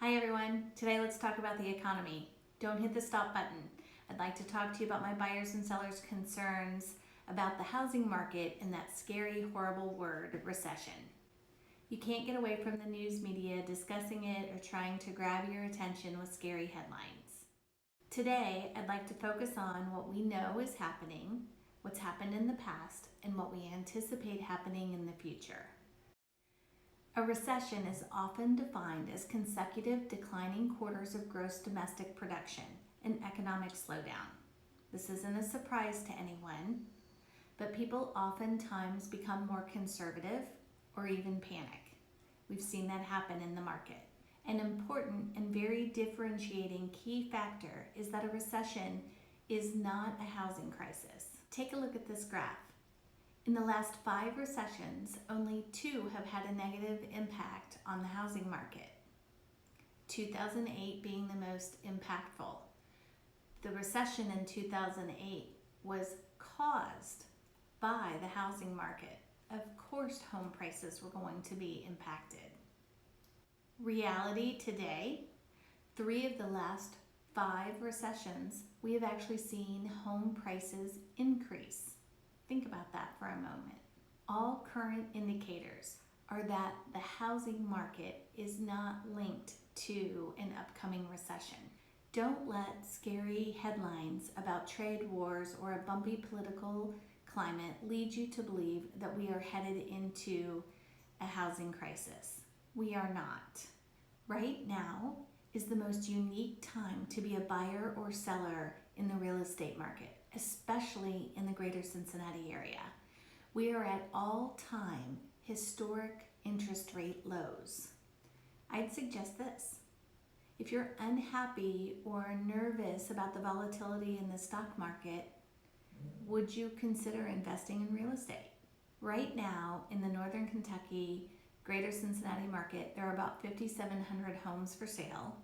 Hi everyone, today let's talk about the economy. Don't hit the stop button. I'd like to talk to you about my buyers and sellers' concerns about the housing market and that scary, horrible word, recession. You can't get away from the news media discussing it or trying to grab your attention with scary headlines. Today, I'd like to focus on what we know is happening, what's happened in the past, and what we anticipate happening in the future. A recession is often defined as consecutive declining quarters of gross domestic production, an economic slowdown. This isn't a surprise to anyone, but people oftentimes become more conservative or even panic. We've seen that happen in the market. An important and very differentiating key factor is that a recession is not a housing crisis. Take a look at this graph. In the last 5 recessions, only 2 have had a negative impact on the housing market. 2008 being the most impactful. The recession in 2008 was caused by the housing market. Of course, home prices were going to be impacted. Reality today, 3 of the last 5 recessions, we have actually seen home prices increase. Think about that for a moment. All current indicators are that the housing market is not linked to an upcoming recession. Don't let scary headlines about trade wars or a bumpy political climate lead you to believe that we are headed into a housing crisis. We are not. Right now is the most unique time to be a buyer or seller in the real estate market, especially in the greater Cincinnati area. We are at all-time historic interest rate lows. I'd suggest this. If you're unhappy or nervous about the volatility in the stock market, would you consider investing in real estate? Right now, in the Northern Kentucky, greater Cincinnati market, there are about 5,700 homes for sale.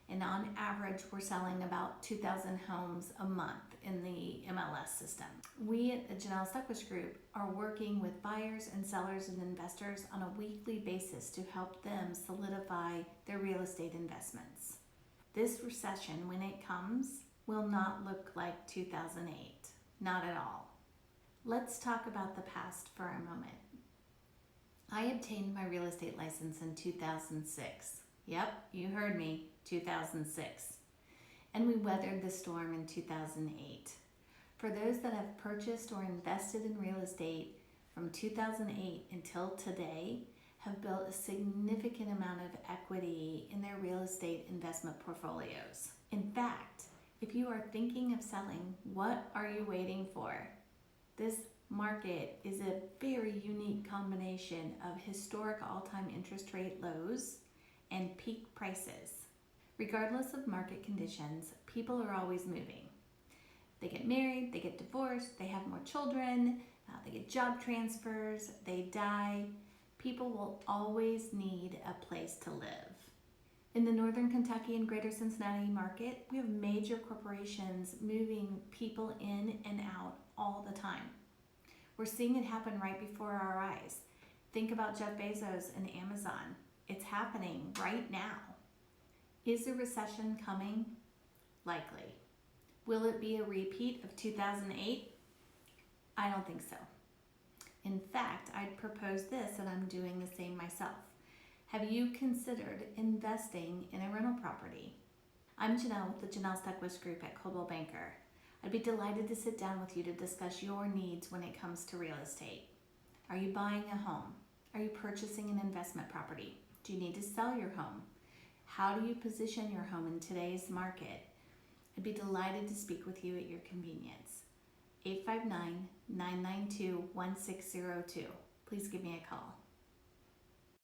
And on average, we're selling about 2,000 homes a month in the MLS system. We at the Janelle Stuckwich Group are working with buyers and sellers and investors on a weekly basis to help them solidify their real estate investments. This recession, when it comes, will not look like 2008. Not at all. Let's talk about the past for a moment. I obtained my real estate license in 2006. Yep, you heard me, 2006. And we weathered the storm in 2008. For those that have purchased or invested in real estate from 2008 until today, have built a significant amount of equity in their real estate investment portfolios. In fact, if you are thinking of selling, what are you waiting for? This market is a very unique combination of historic all-time interest rate lows and peak prices. Regardless of market conditions, people are always moving. They get married, they get divorced, they have more children, they get job transfers, they die. People will always need a place to live. In the Northern Kentucky and greater Cincinnati market, we have major corporations moving people in and out all the time. We're seeing it happen right before our eyes. Think about Jeff Bezos and Amazon. It's happening right now. Is a recession coming? Likely. Will it be a repeat of 2008? I don't think so. In fact, I'd propose this, and I'm doing the same myself. Have you considered investing in a rental property? I'm Janelle with the Janelle Stuckwich Group at Coldwell Banker. I'd be delighted to sit down with you to discuss your needs when it comes to real estate. Are you buying a home? Are you purchasing an investment property? Do you need to sell your home? How do you position your home in today's market? I'd be delighted to speak with you at your convenience. 859-992-1602. Please give me a call.